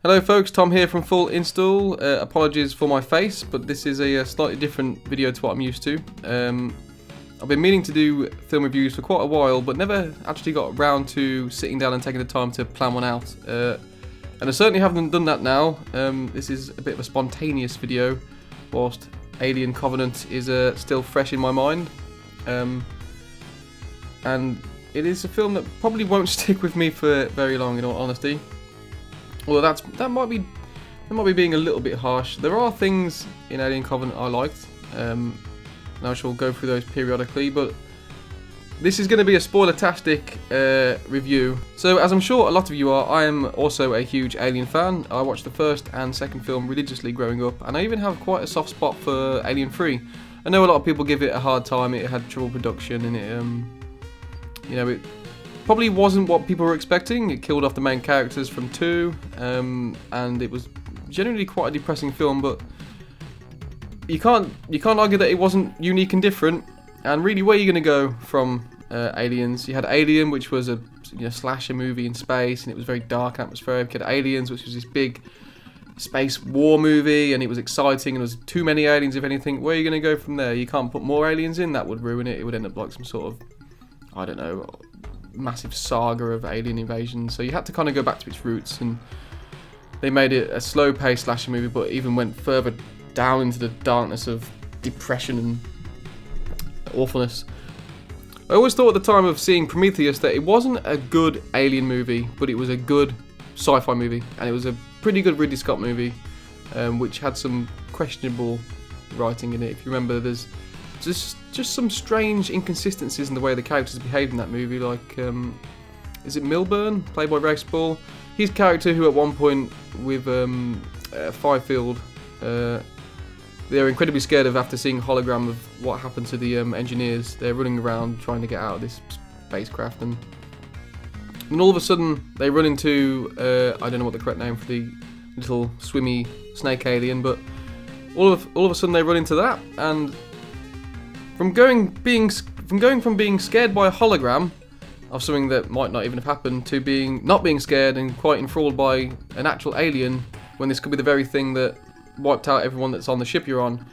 Hello folks, Tom here from Full Install. Apologies for my face, but this is a slightly different video to what I'm used to. I've been meaning to do film reviews for quite a while, but never actually got around to sitting down and taking the time to plan one out. And I certainly haven't done that now. This is a bit of a spontaneous video, whilst Alien Covenant is still fresh in my mind. And it is a film that probably won't stick with me for very long, in all honesty. Well, that might be being a little bit harsh. There are things in Alien Covenant I liked, and I shall go through those periodically, but this is going to be a spoiler-tastic review. So, as I'm sure a lot of you are, I am also a huge Alien fan. I watched the first and second film religiously growing up, and I even have quite a soft spot for Alien 3. I know a lot of people give it a hard time. It had trouble production, and it probably wasn't what people were expecting. It killed off the main characters from 2, and it was generally quite a depressing film, but you can't argue that it wasn't unique and different. And really, where are you going to go from Aliens? You had Alien, which was a slasher movie in space, and it was very dark atmospheric. You had Aliens, which was this big space war movie, and it was exciting, and there was too many aliens, if anything. Where are you going to go from there? You can't put more aliens in, that would ruin it. It would end up like some sort of, I don't know, massive saga of alien invasion. So you had to kind of go back to its roots, and they made it a slow-paced slasher movie, but even went further down into the darkness of depression and awfulness. I always thought at the time of seeing Prometheus that it wasn't a good alien movie, but it was a good sci-fi movie, and it was a pretty good Ridley Scott movie, which had some questionable writing in it. If you remember, there's just some strange inconsistencies in the way the characters behaved in that movie, like, is it Milburn, played by Rafe Spall? His character, who at one point with Fifield, they're incredibly scared of after seeing a hologram of what happened to the engineers. They're running around trying to get out of this spacecraft, and then all of a sudden they run into, I don't know what the correct name for the little swimmy snake alien, but all of a sudden they run into that, and from going from being scared by a hologram of something that might not even have happened to not being scared and quite enthralled by an actual alien, when this could be the very thing that wiped out everyone that's on the ship you're on.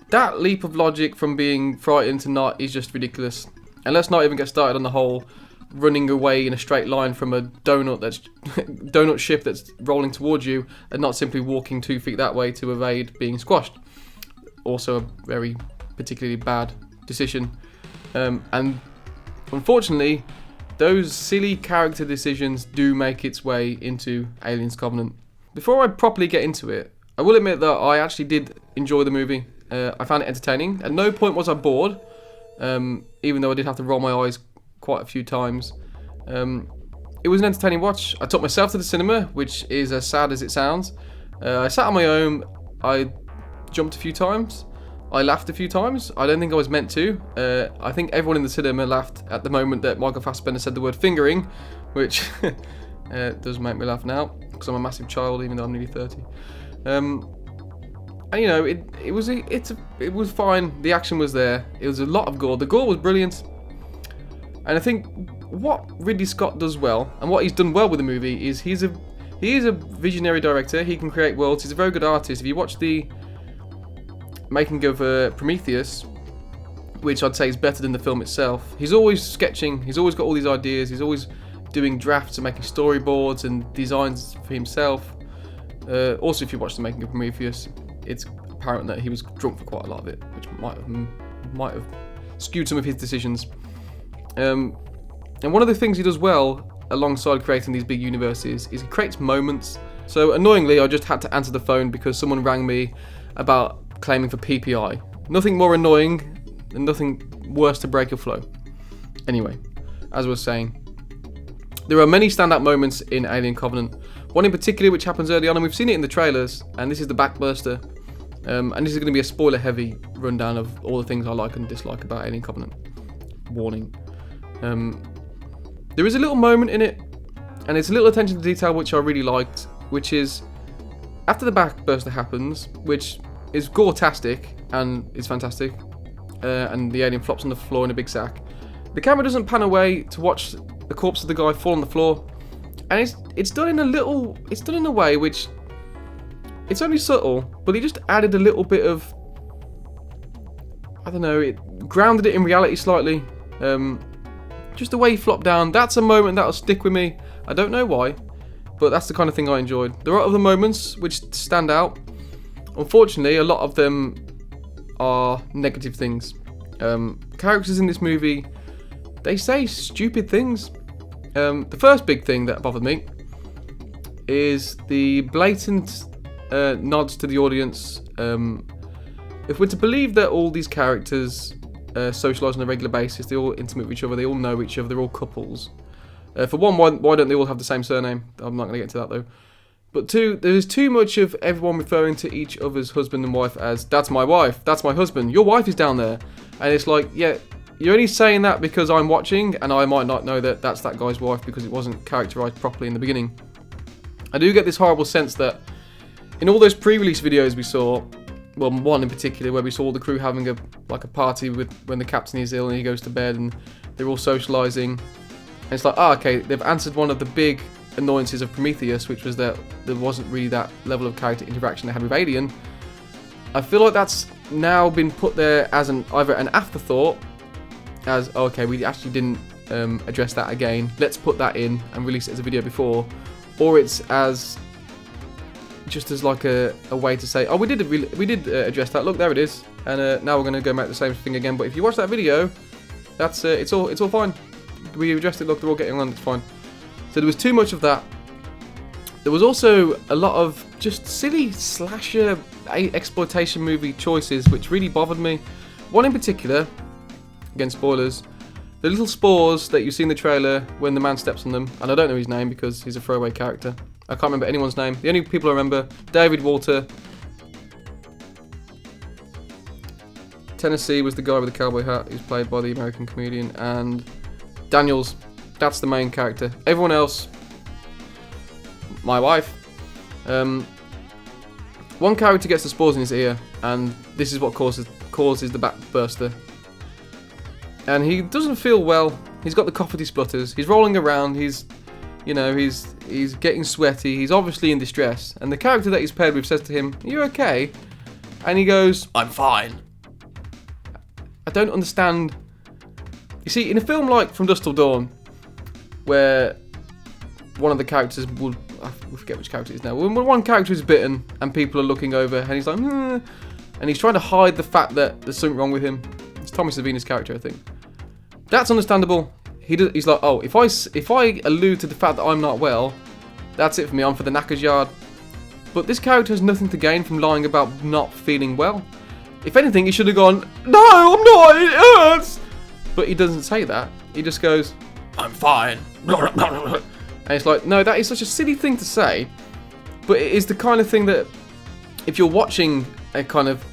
That leap of logic from being frightened to not is just ridiculous. And let's not even get started on the whole running away in a straight line from a donut ship that's rolling towards you, and not simply walking 2 feet that way to evade being squashed. Also a very particularly bad decision, and unfortunately those silly character decisions do make its way into Aliens Covenant. Before I properly get into it, I will admit that I actually did enjoy the movie. I found it entertaining. At no point was I bored, even though I did have to roll my eyes quite a few times. It was an entertaining watch. I took myself to the cinema, which is as sad as it sounds. I sat on my own. I jumped a few times. I laughed a few times. I don't think I was meant to. I think everyone in the cinema laughed at the moment that Michael Fassbender said the word fingering, which does make me laugh now, because I'm a massive child, even though I'm nearly 30. And it was fine. The action was there. It was a lot of gore. The gore was brilliant. And I think what Ridley Scott does well, and what he's done well with the movie, is he is a visionary director. He can create worlds. He's a very good artist. If you watch the making of Prometheus, which I'd say is better than the film itself, he's always sketching, he's always got all these ideas, he's always doing drafts and making storyboards and designs for himself. Also, if you watch the making of Prometheus, it's apparent that he was drunk for quite a lot of it, which might have skewed some of his decisions. And one of the things he does well alongside creating these big universes is he creates moments. So annoyingly, I just had to answer the phone because someone rang me about claiming for PPI. Nothing more annoying and nothing worse to break a flow. Anyway, as I was saying, there are many standout moments in Alien Covenant. One in particular which happens early on, and we've seen it in the trailers, and this is the backburster. And this is going to be a spoiler-heavy rundown of all the things I like and dislike about Alien Covenant. Warning. There is a little moment in it, and it's a little attention to detail which I really liked, which is after the backburster happens, which is gore-tastic and it's fantastic, and the alien flops on the floor in a big sack. The camera doesn't pan away to watch the corpse of the guy fall on the floor, and it's done in a way which it's only subtle, but he just added a little bit of, I don't know, it grounded it in reality slightly. Just the way he flopped down, that's a moment that'll stick with me. I don't know why, but that's the kind of thing I enjoyed. There are other moments which stand out. Unfortunately, a lot of them are negative things. Characters in this movie, they say stupid things. The first big thing that bothered me is the blatant nods to the audience. If we're to believe that all these characters socialise on a regular basis, they're all intimate with each other, they all know each other, they're all couples. For one, why don't they all have the same surname? I'm not going to get into that though. But two, there's too much of everyone referring to each other's husband and wife as, that's my wife, that's my husband, your wife is down there. And it's like, yeah, you're only saying that because I'm watching, and I might not know that that's that guy's wife because it wasn't characterised properly in the beginning. I do get this horrible sense that in all those pre-release videos we saw, well, one in particular where we saw all the crew having a party with when the captain is ill and he goes to bed and they're all socialising. And it's like, okay, they've answered one of the big annoyances of Prometheus, which was that there wasn't really that level of character interaction they had with Alien. I feel like that's now been put there as either an afterthought, as okay, we actually didn't address that again, let's put that in and release it as a video before, or it's as just as like a way to say, oh, we did address that, look, there it is, and now we're going to go make the same thing again. But if you watch that video, that's it's all fine, we addressed it, look, they're all getting on, it's fine. So there was too much of that. There was also a lot of just silly slasher exploitation movie choices which really bothered me. One in particular, again spoilers, the little spores that you see in the trailer when the man steps on them, and I don't know his name because he's a throwaway character. I can't remember anyone's name. The only people I remember, David Walter. Tennessee was the guy with the cowboy hat, who's played by the American comedian, and Daniels, that's the main character. Everyone else, my wife. One character gets the spores in his ear, and this is what causes the back burster. And he doesn't feel well. He's got the coughety splutters. He's rolling around. He's getting sweaty. He's obviously in distress. And the character that he's paired with says to him, "Are you okay?" And he goes, "I'm fine." I don't understand. You see, in a film like From Dusk Till Dawn, where one of the characters would, I forget which character it is now, when one character is bitten and people are looking over and he's like, and he's trying to hide the fact that there's something wrong with him. It's Tommy Savini's character, I think. That's understandable. He's like, oh, if I allude to the fact that I'm not well, that's it for me, I'm for the knacker's yard. But this character has nothing to gain from lying about not feeling well. If anything, he should have gone, "No, I'm not, it hurts." But he doesn't say that. He just goes, "I'm fine." And it's like, no, that is such a silly thing to say. But it is the kind of thing that, if you're watching a kind of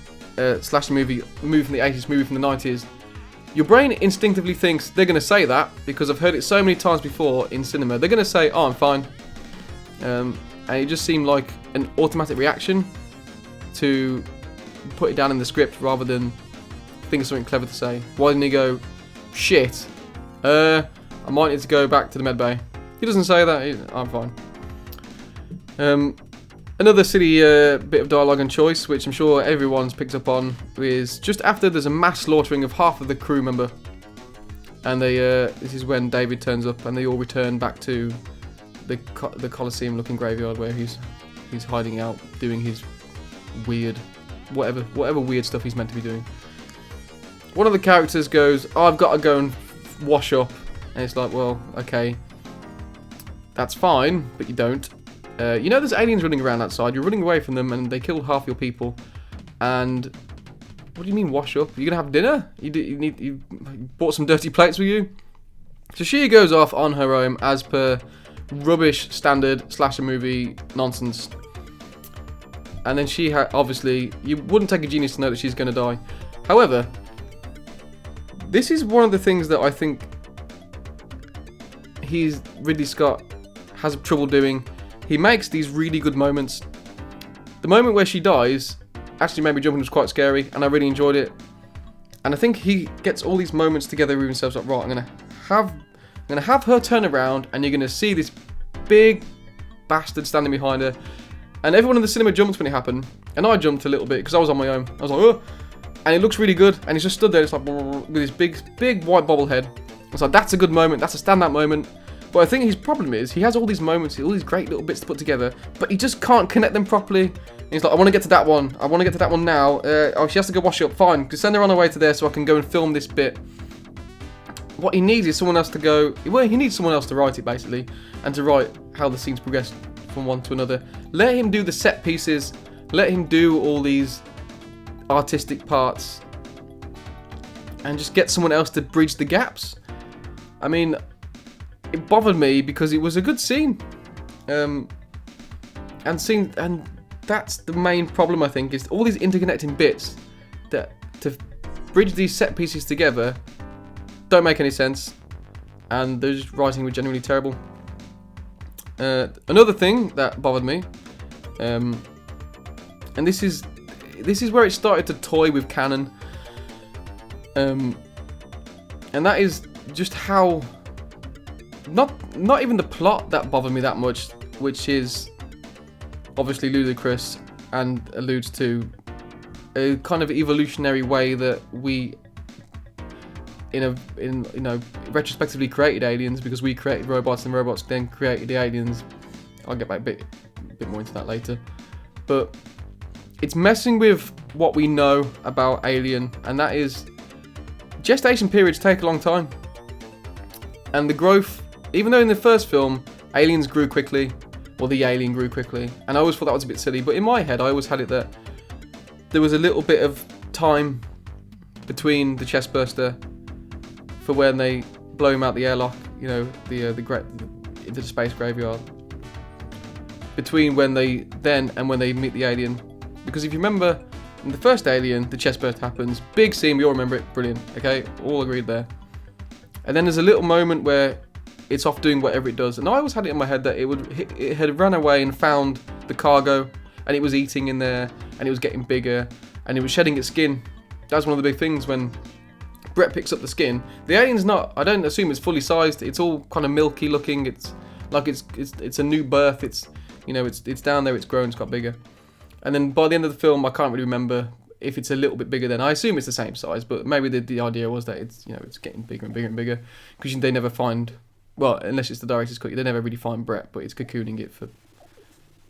slasher movie from the 80s, movie from the 90s, your brain instinctively thinks they're going to say that, because I've heard it so many times before in cinema. They're going to say, "Oh, I'm fine." And it just seemed like an automatic reaction to put it down in the script rather than think of something clever to say. Why didn't he go, "Shit, I might need to go back to the med bay"? He doesn't say that. I'm fine. Another silly bit of dialogue and choice, which I'm sure everyone's picked up on, is just after there's a mass slaughtering of half of the crew member, and this is when David turns up, and they all return back to the Colosseum-looking graveyard where he's hiding out, doing his weird, whatever weird stuff he's meant to be doing. One of the characters goes, "Oh, I've got to go and wash up," and it's like, well, okay, that's fine, but you don't. You know there's aliens running around outside, you're running away from them, and they killed half your people, and what do you mean wash up? Are you going to have dinner? You bought some dirty plates with you? So she goes off on her own as per rubbish standard slasher movie nonsense. And then she obviously, you wouldn't take a genius to know that she's going to die. However, this is one of the things that I think Ridley Scott has trouble doing. He makes these really good moments. The moment where she dies actually made me jump and was quite scary, and I really enjoyed it. And I think he gets all these moments together with himself, like, right, I'm gonna have her turn around, and you're gonna see this big bastard standing behind her. And everyone in the cinema jumped when it happened. And I jumped a little bit because I was on my own. I was like, oh. And it looks really good. And he's just stood there. It's like, with his big white bobblehead. It's like, that's a good moment. That's a standout moment. But I think his problem is he has all these moments, all these great little bits to put together, but he just can't connect them properly. And he's like, I want to get to that one. I want to get to that one now. Oh, she has to go wash it up. Fine. Just send her on her way to there so I can go and film this bit. What he needs is someone else to go. Well, he needs someone else to write it, basically, and to write how the scenes progress from one to another. Let him do the set pieces. Let him do all these artistic parts. And just get someone else to bridge the gaps. I mean, it bothered me because it was a good scene. And that's the main problem, I think, is all these interconnecting bits that to bridge these set pieces together don't make any sense, and the writing was genuinely terrible. Another thing that bothered me, and this is where it started to toy with canon, and that is just how not even the plot that bothered me that much, which is obviously ludicrous and alludes to a kind of evolutionary way that we retrospectively created aliens, because we created robots and robots then created the aliens. I'll get back a bit more into that later. But it's messing with what we know about Alien, and that is gestation periods take a long time. And the growth, even though in the first film aliens grew quickly, or the alien grew quickly, and I always thought that was a bit silly, but in my head I always had it that there was a little bit of time between the chestburster for when they blow him out the airlock, into the space graveyard. Between when they meet the alien, because if you remember in the first Alien, the chestburst happens, big scene, we all remember it, brilliant. Okay, all agreed there. And then there's a little moment where it's off doing whatever it does, and I always had it in my head that it had run away and found the cargo, and it was eating in there, and it was getting bigger, and it was shedding its skin. That's one of the big things when Brett picks up the skin. The alien's not, I don't assume it's fully sized. It's all kind of milky looking. It's like it's a new birth. It's down there. It's grown. It's got bigger. And then by the end of the film, I can't really remember if it's a little bit bigger. Then I assume it's the same size, but maybe the idea was that it's getting bigger and bigger and bigger, because they never find, well, unless it's the director's cut, they never really find Brett, but it's cocooning it for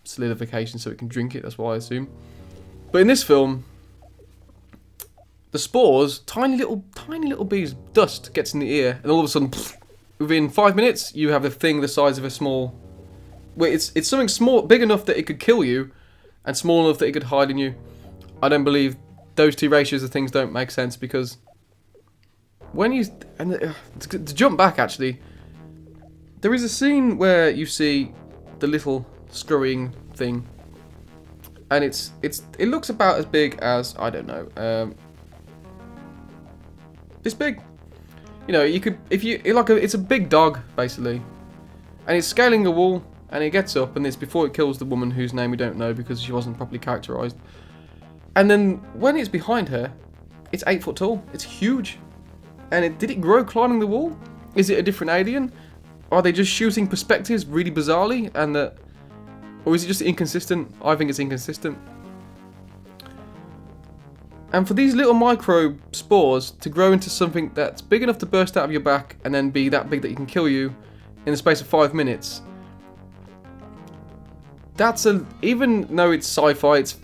solidification so it can drink it. That's what I assume. But in this film, the spores, tiny little bees, dust gets in the ear, and all of a sudden, within 5 minutes, you have a thing the size of a small. Wait, it's something small, big enough that it could kill you, and small enough that it could hide in you. I don't believe those two ratios of things don't make sense, because when to jump back actually, there is a scene where you see the little scurrying thing, and it looks about as big as, I don't know, this big. You could, it's a big dog basically, and it's scaling a wall, and it gets up, and it's before it kills the woman whose name we don't know because she wasn't properly characterized. And then when it's behind her, it's 8 foot tall. It's huge. And did it grow climbing the wall? Is it a different alien? Are they just shooting perspectives really bizarrely, or is it just inconsistent? I think it's inconsistent. And for these little micro spores to grow into something that's big enough to burst out of your back and then be that big that you can kill you in the space of 5 minutes, even though it's sci-fi, it's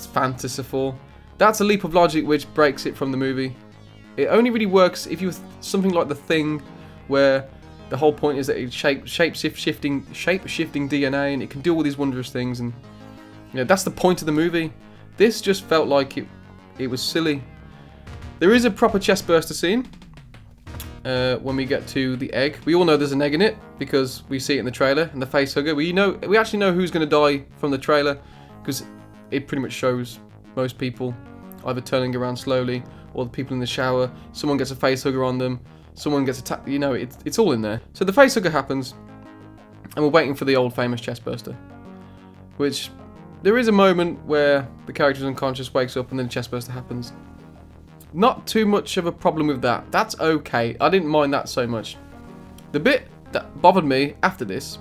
fantastical, that's a leap of logic which breaks it from the movie. It only really works if you something like The Thing, where the whole point is that it's shape-shifting DNA, and it can do all these wondrous things, and that's the point of the movie. This just felt like it was silly. There is a proper chestburster scene when we get to the egg. We all know there's an egg in it because we see it in the trailer, and the face hugger. We actually know who's going to die from the trailer, because it pretty much shows most people either turning around slowly, or the people in the shower. Someone gets a face hugger on them. Someone gets attacked. It's all in there. So the face hugger happens, and we're waiting for the old famous chestburster, which there is a moment where the character's unconscious, wakes up, and then the chestburster happens. Not too much of a problem with that. That's okay. I didn't mind that so much. The bit that bothered me after this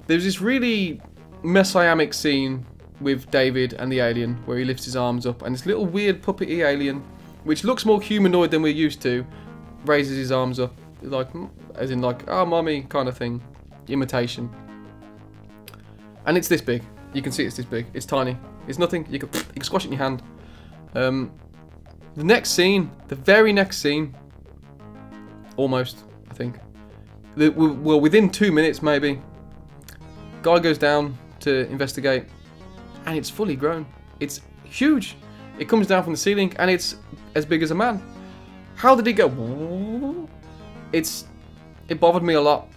There's this really messianic scene with David and the alien where he lifts his arms up, and this little weird puppety alien, which looks more humanoid than we're used to, raises his arms up, like, as in like, oh, mommy kind of thing, imitation. And it's this big. You can see it's this big. It's tiny. It's nothing. You can squash it in your hand. The next scene, the very next scene, almost, I think. Well, within 2 minutes maybe, guy goes down to investigate, and it's fully grown. It's huge. It comes down from the ceiling, and it's as big as a man. How did it go? It bothered me a lot.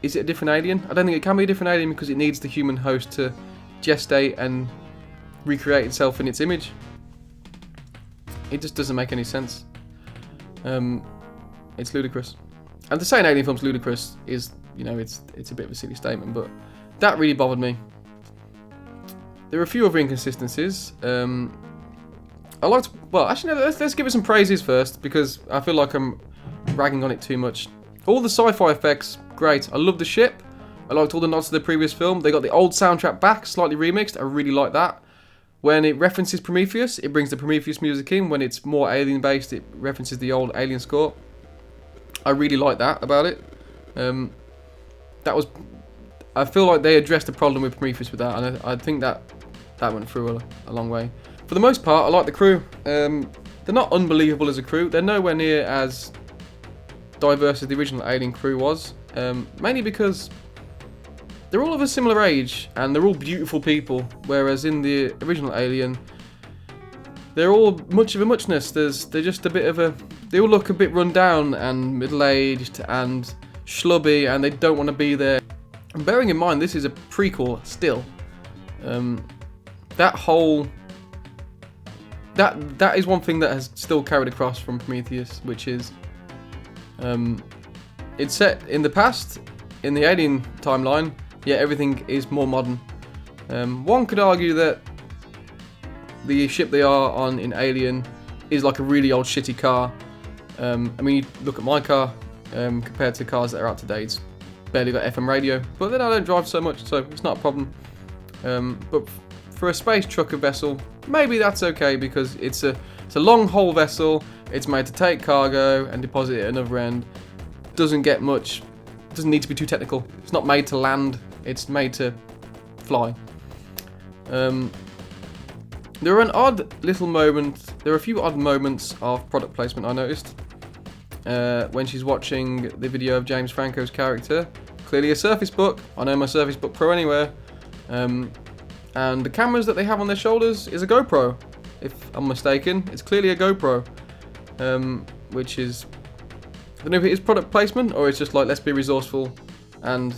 Is it a different alien? I don't think it can be a different alien because it needs the human host to gestate and recreate itself in its image. It just doesn't make any sense. It's ludicrous. And to say an alien film's ludicrous is, you know, it's a bit of a silly statement, but that really bothered me. There are a few other inconsistencies. Well, actually, no, let's give it some praises first, because I feel like I'm ragging on it too much. All the sci-fi effects, great. I love the ship. I liked all the nods to the previous film. They got the old soundtrack back, slightly remixed. I really like that. When it references Prometheus, it brings the Prometheus music in. When it's more alien-based, it references the old Alien score. I really like that about it. I feel like they addressed the problem with Prometheus with that, and I think that went through a long way. For the most part, I like the crew. They're not unbelievable as a crew. They're nowhere near as diverse as the original Alien crew was. Mainly because they're all of a similar age, and they're all beautiful people, whereas in the original Alien, they're all much of a muchness. They're just a bit of a... They all look a bit run down and middle-aged and schlubby, and they don't want to be there. And bearing in mind, this is a prequel still. That is one thing that has still carried across from Prometheus, which is it's set in the past, in the Alien timeline, yet everything is more modern. One could argue that the ship they are on in Alien is like a really old shitty car. I mean, you look at my car, compared to cars that are out today, it's barely got FM radio, but then I don't drive so much, so it's not a problem. But for a space trucker vessel, maybe that's okay, because it's a long haul vessel. It's made to take cargo and deposit it at another end. Doesn't get much. Doesn't need to be too technical. It's not made to land. It's made to fly. There are a few odd moments of product placement I noticed. When she's watching the video of James Franco's character, clearly a Surface Book. I know my Surface Book Pro anywhere. And the cameras that they have on their shoulders is a GoPro, if I'm mistaken. It's clearly a GoPro, which is, I don't know if it is product placement or it's just like, let's be resourceful and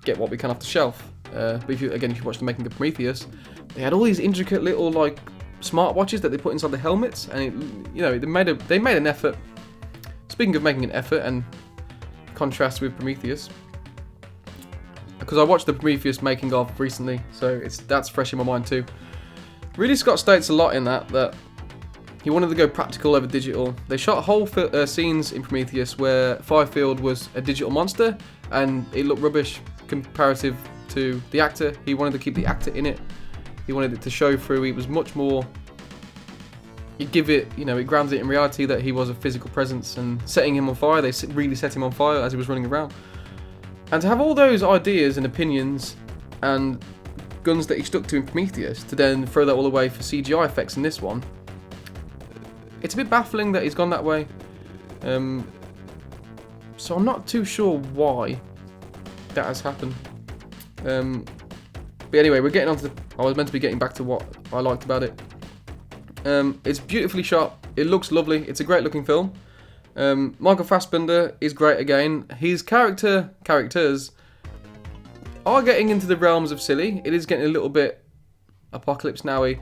get what we can off the shelf. But if you watch the making of Prometheus, they had all these intricate little like smartwatches that they put inside the helmets, and they made an effort. Speaking of making an effort and contrast with Prometheus, because I watched the Prometheus making of recently, so that's fresh in my mind too. Ridley Scott states a lot in that he wanted to go practical over digital. They shot whole scenes in Prometheus where Fifield was a digital monster, and it looked rubbish comparative to the actor. He wanted to keep the actor in it. He wanted it to show through. He was much more... It grounds it in reality that he was a physical presence, and setting him on fire, they really set him on fire as he was running around. And to have all those ideas and opinions and guns that he stuck to in Prometheus, to then throw that all away for CGI effects in this one, it's a bit baffling that he's gone that way. So I'm not too sure why that has happened. But anyway, we're getting on to I was meant to be getting back to what I liked about it. It's beautifully shot. It looks lovely. It's a great looking film. Michael Fassbender is great again. His characters are getting into the realms of silly. It is getting a little bit Apocalypse Now-y.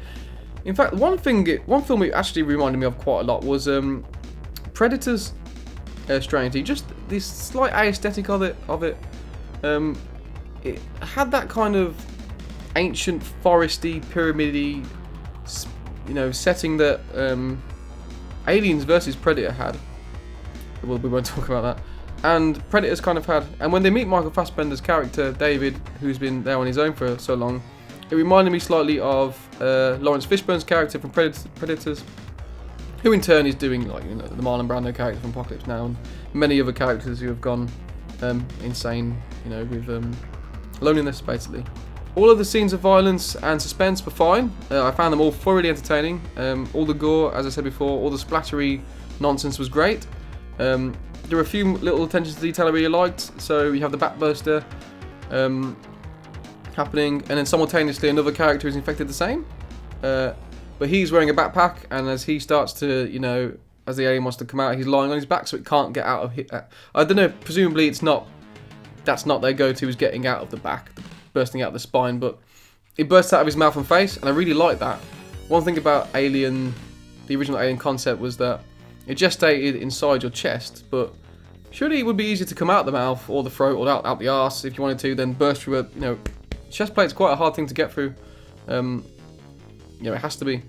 In fact, one film it actually reminded me of quite a lot was Predator's Strange. Just this slight aesthetic of it. It had that kind of ancient foresty, pyramidy, setting that Aliens versus Predator had. Well, we won't talk about And Predators kind of had, and when they meet Michael Fassbender's character David, who's been there on his own for so long, it reminded me slightly of Lawrence Fishburne's character from Predators, who in turn is doing like the Marlon Brando character from Apocalypse Now, and many other characters who have gone insane, with loneliness basically. All of the scenes of violence and suspense were fine. I found them all thoroughly entertaining. All the gore, as I said before, all the splattery nonsense was great. There were a few little attentions to detail I really liked. So you have the backburster happening, and then simultaneously another character is infected the same. But he's wearing a backpack, and as he starts to, as the alien wants to come out, he's lying on his back, so it can't get out of it. I don't know, presumably that's not their go-to, is getting out of the back, bursting out of the spine, but it bursts out of his mouth and face, and I really like that. One thing about Alien, the original Alien concept, was that it gestated inside your chest, but surely it would be easier to come out the mouth or the throat or out the arse if you wanted to, then burst through a, chest plate's quite a hard thing to get through. It has to be.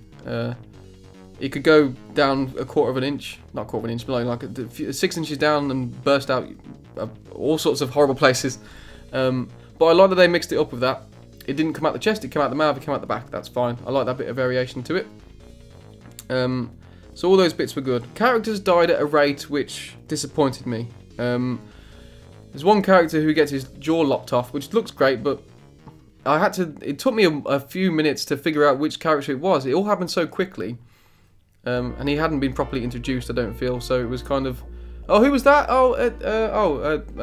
It could go down a quarter of an inch, not a quarter of an inch, but like 6 inches down and burst out all sorts of horrible places. But I like that they mixed it up with that. It didn't come out the chest, it came out the mouth, it came out the back. That's fine. I like that bit of variation to it. So all those bits were good. Characters died at a rate which disappointed me. There's one character who gets his jaw lopped off, which looks great, but it took me a few minutes to figure out which character it was. It all happened so quickly. And he hadn't been properly introduced, I don't feel, so it was kind of, oh, who was that? I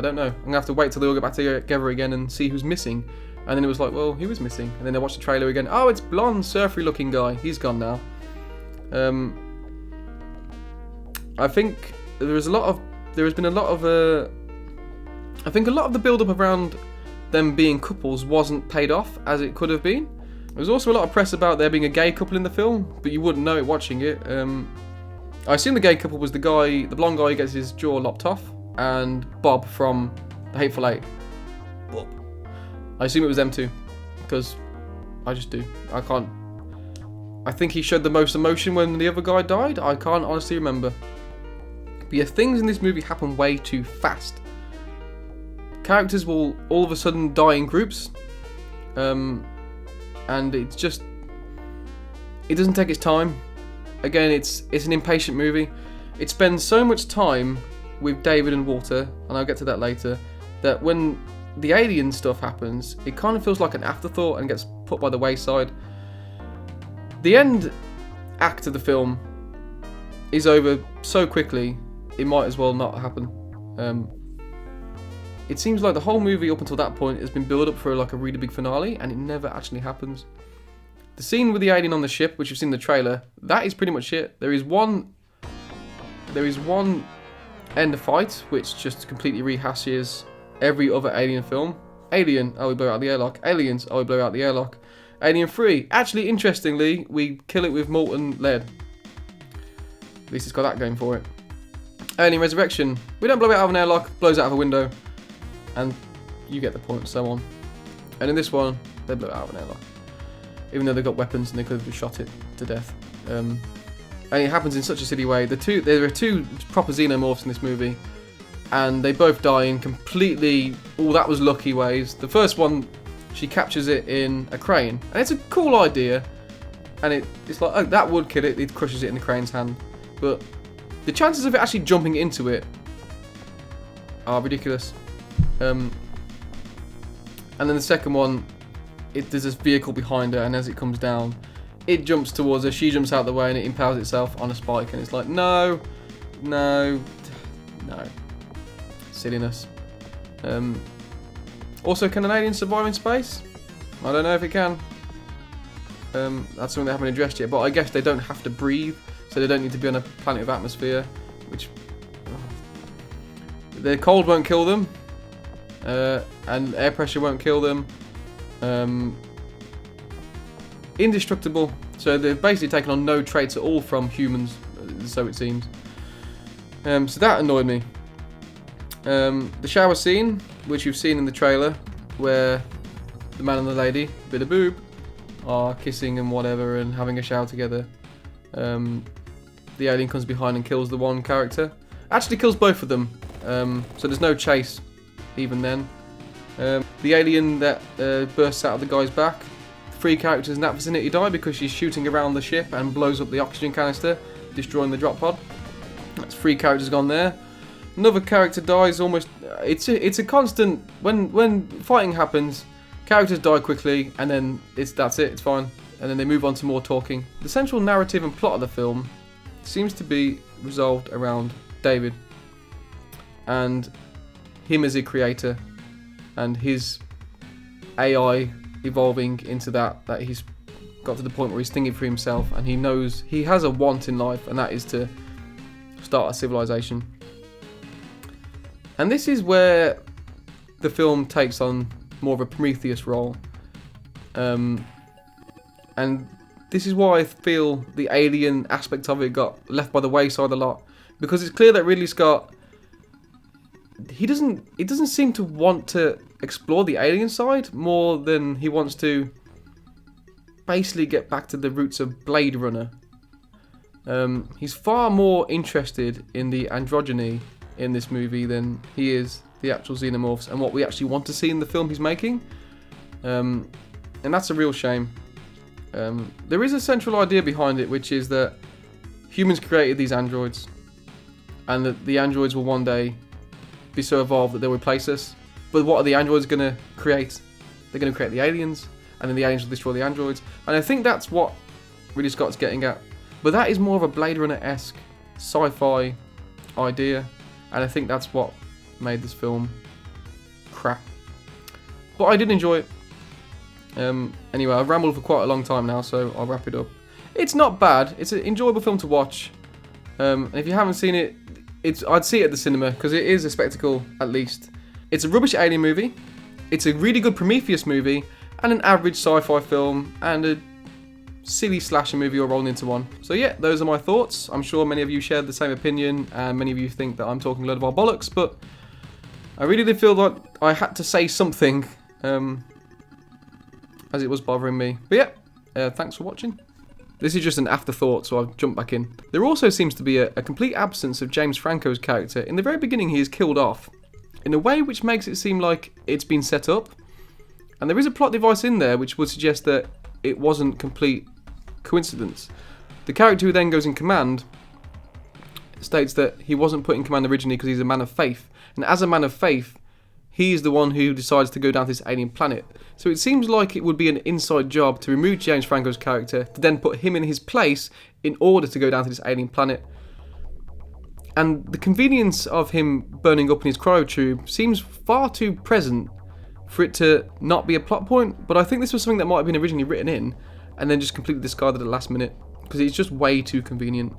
don't know. I'm going to have to wait till they all get back together again and see who's missing. And then it was like, well, he was missing. And then I watched the trailer again. Oh, it's blonde, surfery looking guy. He's gone now. I think there has been a lot of, I think a lot of the build-up around them being couples wasn't paid off as it could have been. There was also a lot of press about there being a gay couple in the film, but you wouldn't know it watching it. I assume the gay couple was the blonde guy who gets his jaw lopped off, and Bob from The Hateful Eight. Bob. I assume it was them two, because I just do. I think he showed the most emotion when the other guy died. I can't honestly remember. But yeah, things in this movie happen way too fast. Characters will all of a sudden die in groups. And it doesn't take its time. Again, it's an impatient movie. It spends so much time with David and Walter, and I'll get to that later, that when the alien stuff happens, it kind of feels like an afterthought and gets put by the wayside. The end act of the film is over so quickly, it might as well not happen. It seems like the whole movie up until that point has been built up for like a really big finale, and it never actually happens. The scene with the alien on the ship, which you've seen in the trailer, that is pretty much it. There is one end fight which just completely rehashes every other Alien film. Alien, oh, we blow out the airlock. Aliens, oh, we blow out the airlock. Alien 3, actually, interestingly, we kill it with molten lead. At least it's got that going for it. Alien Resurrection, we don't blow it out of an airlock, blows out of a window. And you get the point, so on. And in this one, they blow it out of an airlock. Even though they've got weapons and they could have just shot it to death. And it happens in such a silly way. There are two proper xenomorphs in this movie, and they both die in completely, oh, that was lucky ways. The first one, she captures it in a crane, and it's a cool idea. And it's like, oh, that would kill it. It crushes it in the crane's hand. But the chances of it actually jumping into it are ridiculous. And then the second one, there's this vehicle behind her, and as it comes down, it jumps towards her, she jumps out the way, and it impales itself on a spike, and it's like, no. Silliness. Also, can an alien survive in space? I don't know if it can. That's something they haven't addressed yet, but I guess they don't have to breathe, so they don't need to be on a planet with atmosphere, which... the cold won't kill them. And air pressure won't kill them. Indestructible. So they've basically taken on no traits at all from humans, so it seems. So that annoyed me. The shower scene, which you've seen in the trailer, where the man and the lady, bit of boob, are kissing and whatever and having a shower together. The alien comes behind and kills the one character. Actually kills both of them. So there's no chase even then. The alien that bursts out of the guy's back. 3 characters in that vicinity die because she's shooting around the ship and blows up the oxygen canister, destroying the drop pod. That's 3 characters gone there. Another character dies almost. It's a constant. When fighting happens, characters die quickly, and then that's it. It's fine, and then they move on to more talking. The central narrative and plot of the film seems to be resolved around David and him as a creator, and his AI evolving into that he's got to the point where he's thinking for himself, and he knows he has a want in life, and that is to start a civilization. And this is where the film takes on more of a Prometheus role. And this is why I feel the alien aspect of it got left by the wayside a lot, because it's clear that Ridley Scott, it doesn't seem to want to explore the alien side more than he wants to basically get back to the roots of Blade Runner. He's far more interested in the androgyny in this movie than he is the actual xenomorphs and what we actually want to see in the film he's making. And that's a real shame. There is a central idea behind it, which is that humans created these androids, and that the androids will one day be so evolved that they'll replace us. But what are the androids going to create? They're going to create the aliens, and then the aliens will destroy the androids. And I think that's what Ridley Scott's getting at. But that is more of a Blade Runner-esque sci-fi idea, and I think that's what made this film crap. But I did enjoy it. Anyway, I've rambled for quite a long time now, so I'll wrap it up. It's not bad. It's an enjoyable film to watch. And if you haven't seen it, I'd see it at the cinema, because it is a spectacle, at least. It's a rubbish alien movie. It's a really good Prometheus movie, and an average sci-fi film, and a silly slasher movie all rolled into one. So yeah, those are my thoughts. I'm sure many of you shared the same opinion, and many of you think that I'm talking a load of our bollocks, but I really did feel like I had to say something, as it was bothering me. But yeah, thanks for watching. This is just an afterthought, so I'll jump back in. There also seems to be a complete absence of James Franco's character. In the very beginning, he is killed off, in a way which makes it seem like it's been set up. And there is a plot device in there which would suggest that it wasn't complete coincidence. The character who then goes in command states that he wasn't put in command originally because he's a man of faith. And as a man of faith, he is the one who decides to go down to this alien planet. So it seems like it would be an inside job to remove James Franco's character, to then put him in his place in order to go down to this alien planet. And the convenience of him burning up in his cryotube seems far too present for it to not be a plot point. But I think this was something that might have been originally written in and then just completely discarded at the last minute, because it's just way too convenient.